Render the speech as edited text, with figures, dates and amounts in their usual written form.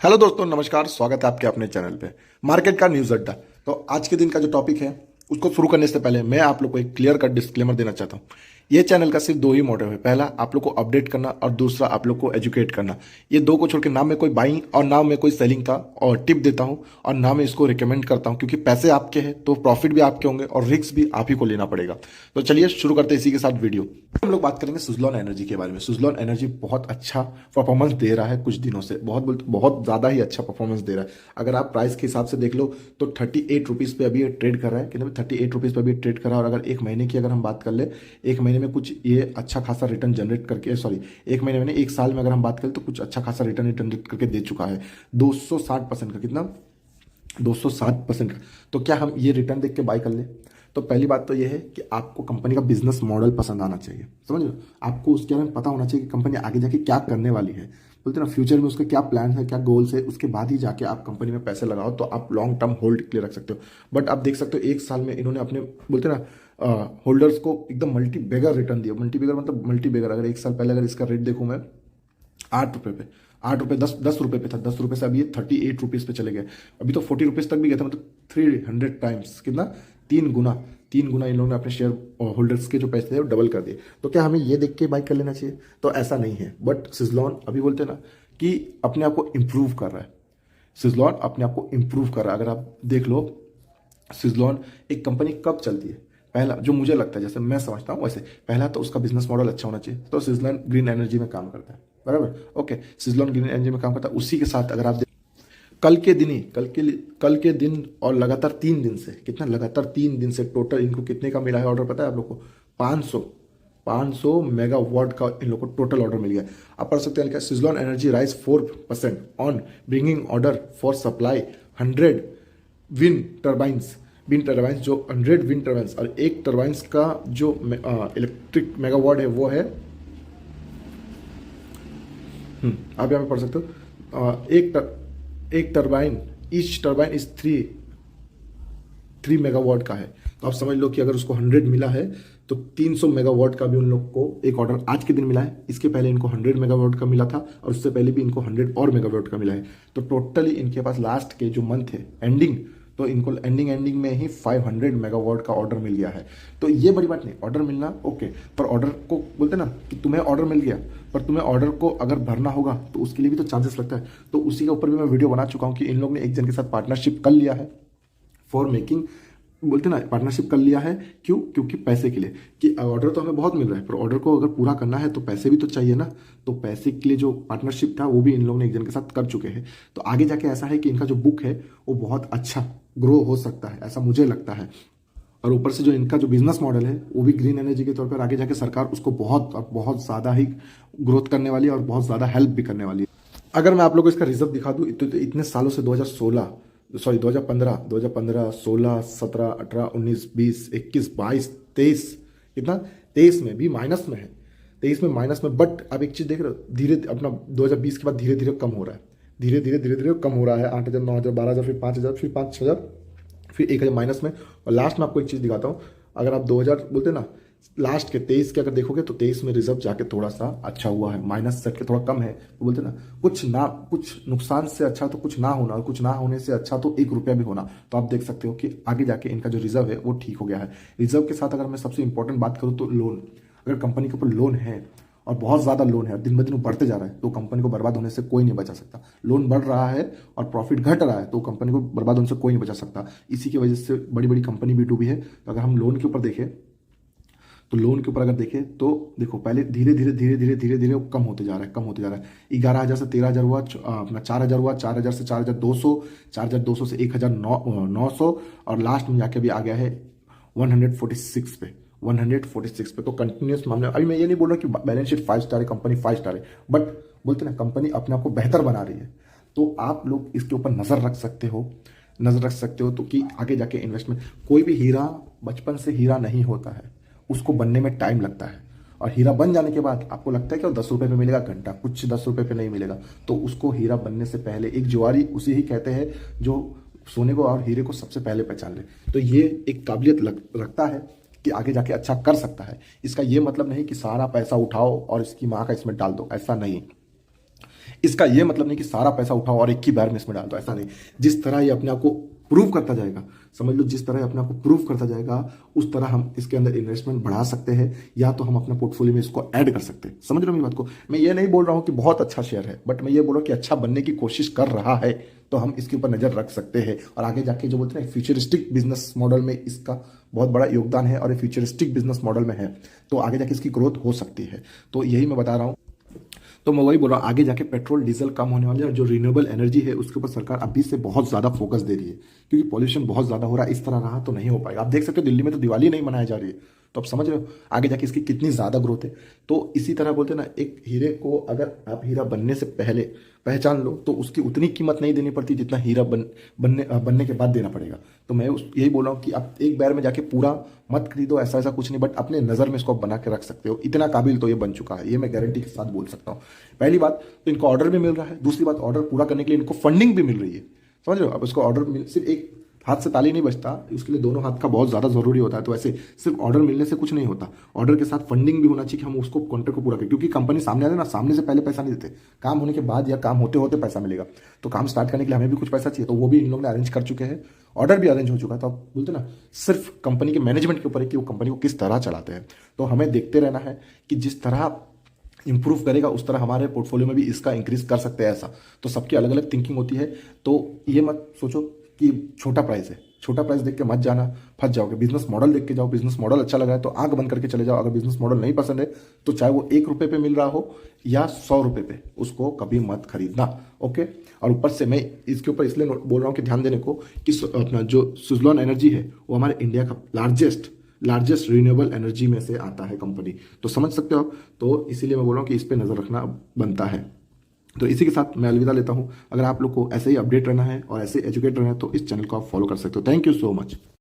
Hello दोस्तों, नमस्कार। स्वागत है आपके अपने चैनल पे मार्केट का न्यूज़ अड्डा। तो आज के दिन का जो टॉपिक है उसको शुरू करने से पहले मैं आप लोग को एक क्लियर कट डिस्क्लेमर देना चाहता हूँ। ये चैनल का सिर्फ दो ही मोटिव है, पहला आप लोग को अपडेट करना और दूसरा आप लोग को एजुकेट करना। ये दो को छोड़ के ना मैं कोई बाइंग और ना मैं कोई सेलिंग का और टिप देता हूँ और ना मैं इसको रिकमेंड करता हूँ, क्योंकि पैसे आपके हैं तो प्रॉफिट भी आपके होंगे और रिस्क भी आप ही को लेना पड़ेगा। तो चलिए शुरू करते हैं इसी के साथ वीडियो। हम लोग बात करेंगे सुजलॉन एनर्जी के बारे में। सुजलॉन एनर्जी बहुत अच्छा परफॉर्मेंस दे रहा है कुछ दिनों से, बहुत ज़्यादा ही अच्छा परफॉर्मेंस दे रहा है। अगर आप प्राइस के हिसाब से देख लो तो 38 रुपीज़ पे अभी ये ट्रेड कर रहा है, कितने 38 रुपीज़ पे अभी ट्रेड कर रहा है। और अगर एक महीने की अगर हम बात कर ले, एक महीने में कुछ ये अच्छा खासा रिटर्न जनरेट करके, सॉरी एक महीने में एक साल में अगर हम बात करें तो कुछ अच्छा खासा रिटर्न जनरेट करके दे चुका है 260% का। कितना? 260% का। तो क्या हम ये रिटर्न देख के बाय कर ले? तो पहली बात तो ये है कि आपको कंपनी का बिजनेस मॉडल पसंद आना चाहिए, समझ लो। आपको उसके बारे में पता होना चाहिए कि कंपनी आगे जाके क्या करने वाली है, बोलते ना फ्यूचर में उसका क्या प्लान है, क्या गोल्स है। उसके बाद ही जाके आप कंपनी में पैसे लगाओ तो आप लॉन्ग टर्म होल्ड के लिए रख सकते हो। बट आप देख सकते हो एक साल में इन्होंने अपने, बोलते ना, होल्डर्स को एकदम मल्टी बेगर रिटर्न दिया। मल्टी बेगर मतलब मल्टी बेगर। अगर एक साल पहले अगर इसका रेट देखूँ मैं, 8 रुपये पे, 8 रुपये, 10 रुपये पे था। 10 रुपये से अभी ये 38 रुपीज़ पे चले गए। अभी तो 40 रुपीज़ तक भी गया था, मतलब 300 टाइम्स। कितना? 3 गुना। 3 गुना इन लोगों ने अपने शेयर होल्डर्स के जो पैसे थे वो डबल कर दिए। तो क्या हमें ये देख के बाई कर लेना चाहिए? तो ऐसा नहीं है। बट सिजलॉन अभी बोलते हैं ना कि अपने आप को इम्प्रूव कर रहा है। सिजलॉन अपने आप को इम्प्रूव कर रहा है। अगर आप देख लो सिजलॉन एक कंपनी कब चलती है, पहला जो मुझे लगता है, जैसे मैं समझता हूँ वैसे, पहला तो उसका बिजनेस मॉडल अच्छा होना चाहिए। तो सिजलॉन ग्रीन एनर्जी में काम करता है, बराबर, ओके। सिजलॉन ग्रीन एनर्जी में काम करता है। उसी के साथ अगर आप कल के दिन और लगातार 3 दिन से, कितना लगातार 3 दिन से टोटल इनको कितने का मिला है ऑर्डर पता है आप लोग को? 500 मेगावाट का इन लोग को टोटल ऑर्डर मिल गया। आप पढ़ सकते हैं Suzlon energy rise 4% on bringing order for supply 100 wind turbines जो 100 विंड टर्बाइंस, और एक टर्बाइंस का जो इलेक्ट्रिक मेगावाट है वो है, आप यहाँ पे पढ़ सकते हो, एक turbine, each turbine is 3 megawatt का है। तो आप समझ लो कि अगर उसको 100 मिला है तो 300 मेगावाट का भी उन लोग को एक ऑर्डर आज के दिन मिला है। इसके पहले इनको 100 मेगावाट का मिला था और उससे पहले भी इनको 100 और मेगावाट का मिला है। तो टोटली इनके पास लास्ट के जो मंथ है एंडिंग, तो इनको एंडिंग में ही 500 मेगावाट का ऑर्डर मिल गया है। तो ये बड़ी बात नहीं, ऑर्डर मिलना ओके, पर ऑर्डर को बोलते ना कि तुम्हें ऑर्डर मिल गया, पर तुम्हें ऑर्डर को अगर भरना होगा तो उसके लिए भी तो चांसेस लगता है। तो उसी के ऊपर भी मैं वीडियो बना चुका हूँ कि इन लोग ने एक जन के साथ पार्टनरशिप कर लिया है फॉर मेकिंग, बोलते ना पार्टनरशिप कर लिया है। क्यों? क्योंकि पैसे के लिए, कि ऑर्डर तो हमें बहुत मिल रहा है पर ऑर्डर को अगर पूरा करना है तो पैसे भी तो चाहिए ना। तो पैसे के लिए जो पार्टनरशिप था वो भी इन लोगों ने एक जन के साथ कर चुके हैं। तो आगे जाके ऐसा है कि इनका जो बुक है वो बहुत अच्छा ग्रो हो सकता है, ऐसा मुझे लगता है। और ऊपर से जो इनका जो बिजनेस मॉडल है वो भी ग्रीन एनर्जी के तौर पर आगे जाके सरकार उसको बहुत ज़्यादा ही ग्रोथ करने वाली है और बहुत ज़्यादा हेल्प भी करने वाली है। अगर मैं आप लोगों को इसका रिजल्ट दिखा दूँ तो इतने सालों से 2015, 16, 17, 18, 19, 20, 21, 22, 23, कितना 23 में भी माइनस में है। 23 में माइनस में, बट आप एक चीज़ देख रहे हो, धीरे अपना 2020 के बाद धीरे धीरे कम हो रहा है। धीरे धीरे कम हो रहा है। 8,000, 9,000, 12,000, फिर 5,000, फिर 5,000, फिर 1,000 माइनस में। और लास्ट में आपको एक चीज़ दिखाता हूँ। अगर आप 2000 बोलते ना, लास्ट के 23 के अगर देखोगे तो 23 में रिजर्व जाके थोड़ा सा अच्छा हुआ है, माइनस सेट के थोड़ा कम है। तो बोलते ना कुछ नुकसान से अच्छा तो कुछ ना होना, और कुछ ना होने से अच्छा तो 1 रुपया भी होना। तो आप देख सकते हो कि आगे जाके इनका जो रिजर्व है वो ठीक हो गया है। रिजर्व के साथ अगर मैं सबसे इंपॉर्टेंट बात करूँ तो लोन, अगर कंपनी के ऊपर लोन है और बहुत ज़्यादा लोन है, दिन ब दिन बढ़ते जा रहा है, तो कंपनी को बर्बाद होने से कोई नहीं बचा सकता। लोन बढ़ रहा है और प्रॉफिट घट रहा है तो कंपनी को बर्बाद होने से कोई नहीं बचा सकता। इसी की वजह से बड़ी बड़ी कंपनी भी डूबी है। तो अगर हम लोन के ऊपर देखें तो लोन के ऊपर अगर देखें तो देखो पहले धीरे धीरे वो कम होते जा रहा है, 11,000 से 13,000 हुआ, अपना 4,000 हुआ, 4,000 से 4,200, 4,200 से 1,900, और लास्ट में जाके अभी आ गया है 146 पे, 146 पे। तो कंटिन्यूस मामले, अभी मैं ये नहीं बोल रहा कि बैलेंस शीट 5 स्टार है, कंपनी 5 स्टार है, बट बोलते ना कंपनी अपने आप को बेहतर बना रही है। तो आप लोग इसके ऊपर नज़र रख सकते हो, तो कि आगे जाके इन्वेस्टमेंट, कोई भी हीरा बचपन से हीरा नहीं होता है, उसको बनने में टाइम लगता है। और हीरा बन जाने के बाद आपको लगता है कि वो 10 रुपये पे मिलेगा घंटा, कुछ 10 रुपये पे नहीं मिलेगा। तो उसको हीरा बनने से पहले, एक जुआरी उसे ही कहते हैं जो सोने को और हीरे को सबसे पहले पहचान ले। तो ये एक काबिलियत रखता है कि आगे जाके अच्छा कर सकता है। इसका ये मतलब नहीं कि सारा पैसा उठाओ और इसकी माँ का इसमें डाल दो, ऐसा नहीं। इसका ये मतलब नहीं कि सारा पैसा उठाओ और एक ही बार में इसमें डाल दो, ऐसा नहीं। जिस तरह ये अपने आप को प्रूव करता जाएगा, समझ लो जिस तरह ये अपने आप को प्रूव करता जाएगा, उस तरह हम इसके अंदर इन्वेस्टमेंट बढ़ा सकते हैं, या तो हम अपने पोर्टफोलियो में इसको ऐड कर सकते हैं। समझ रहे हो मेरी बात को? मैं ये नहीं बोल रहा हूँ कि बहुत अच्छा शेयर है, बट मैं ये बोल रहा हूँ कि अच्छा बनने की कोशिश कर रहा है, तो हम इसके ऊपर नजर रख सकते हैं। और आगे जाके जो बोलते हैं फ्यूचरिस्टिक बिजनेस मॉडल में इसका बहुत बड़ा योगदान है, और ये फ्यूचरिस्टिक बिजनेस मॉडल में है, तो आगे जाके इसकी ग्रोथ हो सकती है। तो यही मैं बता रहा हूँ। तो मैं वही बोल रहा हूँ, आगे जाके पेट्रोल डीजल कम होने वाले हैं, और जो रिन्यूएबल एनर्जी है उसके ऊपर सरकार अभी से बहुत ज़्यादा फोकस दे रही है, क्योंकि पॉल्यूशन बहुत ज़्यादा हो रहा है। इस तरह रहा तो नहीं हो पाएगा। आप देख सकते हो दिल्ली में तो दिवाली नहीं मनाई जा रही है, तो आप समझ रहे हो आगे जाके इसकी कितनी ज़्यादा ग्रोथ है। तो इसी तरह बोलते हैं ना, एक हीरे को अगर आप हीरा बनने से पहले पहचान लो, तो उसकी उतनी कीमत नहीं देनी पड़ती जितना हीरा बनने के बाद देना पड़ेगा। तो मैं यही बोल रहा हूँ कि आप एक बार में जाके पूरा मत खरीदो, ऐसा ऐसा कुछ नहीं, बट अपने नज़र में इसको बना के रख सकते हो। इतना काबिल तो ये बन चुका है, ये मैं गारंटी के साथ बोल सकता हूँ। पहली बात तो इनको ऑर्डर भी मिल रहा है, दूसरी बात ऑर्डर पूरा करने के लिए इनको फंडिंग भी मिल रही है। समझ रहे हो? अब इसको ऑर्डर सिर्फ एक हाथ से ताली नहीं बजता, उसके लिए दोनों हाथ का बहुत ज़्यादा ज़रूरी होता है। तो ऐसे सिर्फ ऑर्डर मिलने से कुछ नहीं होता, ऑर्डर के साथ फंडिंग भी होना चाहिए कि हम उसको कॉन्ट्रैक्ट को पूरा करें, क्योंकि कंपनी सामने आते ना, सामने से पहले पैसा नहीं देते, काम होने के बाद या काम होते होते पैसा मिलेगा। तो काम स्टार्ट करने के लिए हमें भी कुछ पैसा चाहिए, तो वो भी इन लोगों ने अरेंज कर चुके हैं, ऑर्डर भी अरेंज हो चुका है। तो आप बोलते ना, सिर्फ कंपनी के मैनेजमेंट के ऊपर है कि वो कंपनी को किस तरह चलाते हैं। तो हमें देखते रहना है कि जिस तरह इंप्रूव करेगा उस तरह हमारे पोर्टफोलियो में भी इसका इंक्रीज कर सकते हैं। ऐसा तो सबकी अलग अलग थिंकिंग होती है। तो ये मत सोचो कि छोटा प्राइस है, छोटा प्राइस देख के मत जाना, फंस जाओगे। बिजनेस मॉडल देख के जाओ, बिजनेस मॉडल अच्छा लगा है तो आंख बंद करके चले जाओ। अगर बिजनेस मॉडल नहीं पसंद है तो चाहे वो 1 रुपये पे मिल रहा हो या 100 रुपये पे, उसको कभी मत खरीदना। ओके। और ऊपर से मैं इसके ऊपर इसलिए बोल रहा हूँ कि ध्यान देने को कि अपना जो सुजलॉन एनर्जी है वो हमारे इंडिया का लार्जेस्ट रिन्यूएबल एनर्जी में से आता है कंपनी, तो समझ सकते हो आप। तो इसीलिए मैं बोल रहा हूँ कि इस पर नज़र रखना बनता है। तो इसी के साथ मैं अलविदा लेता हूँ। अगर आप लोग को ऐसे ही अपडेट रहना है और ऐसे एजुकेट रहना है तो इस चैनल को आप फॉलो कर सकते हो। Thank you so much.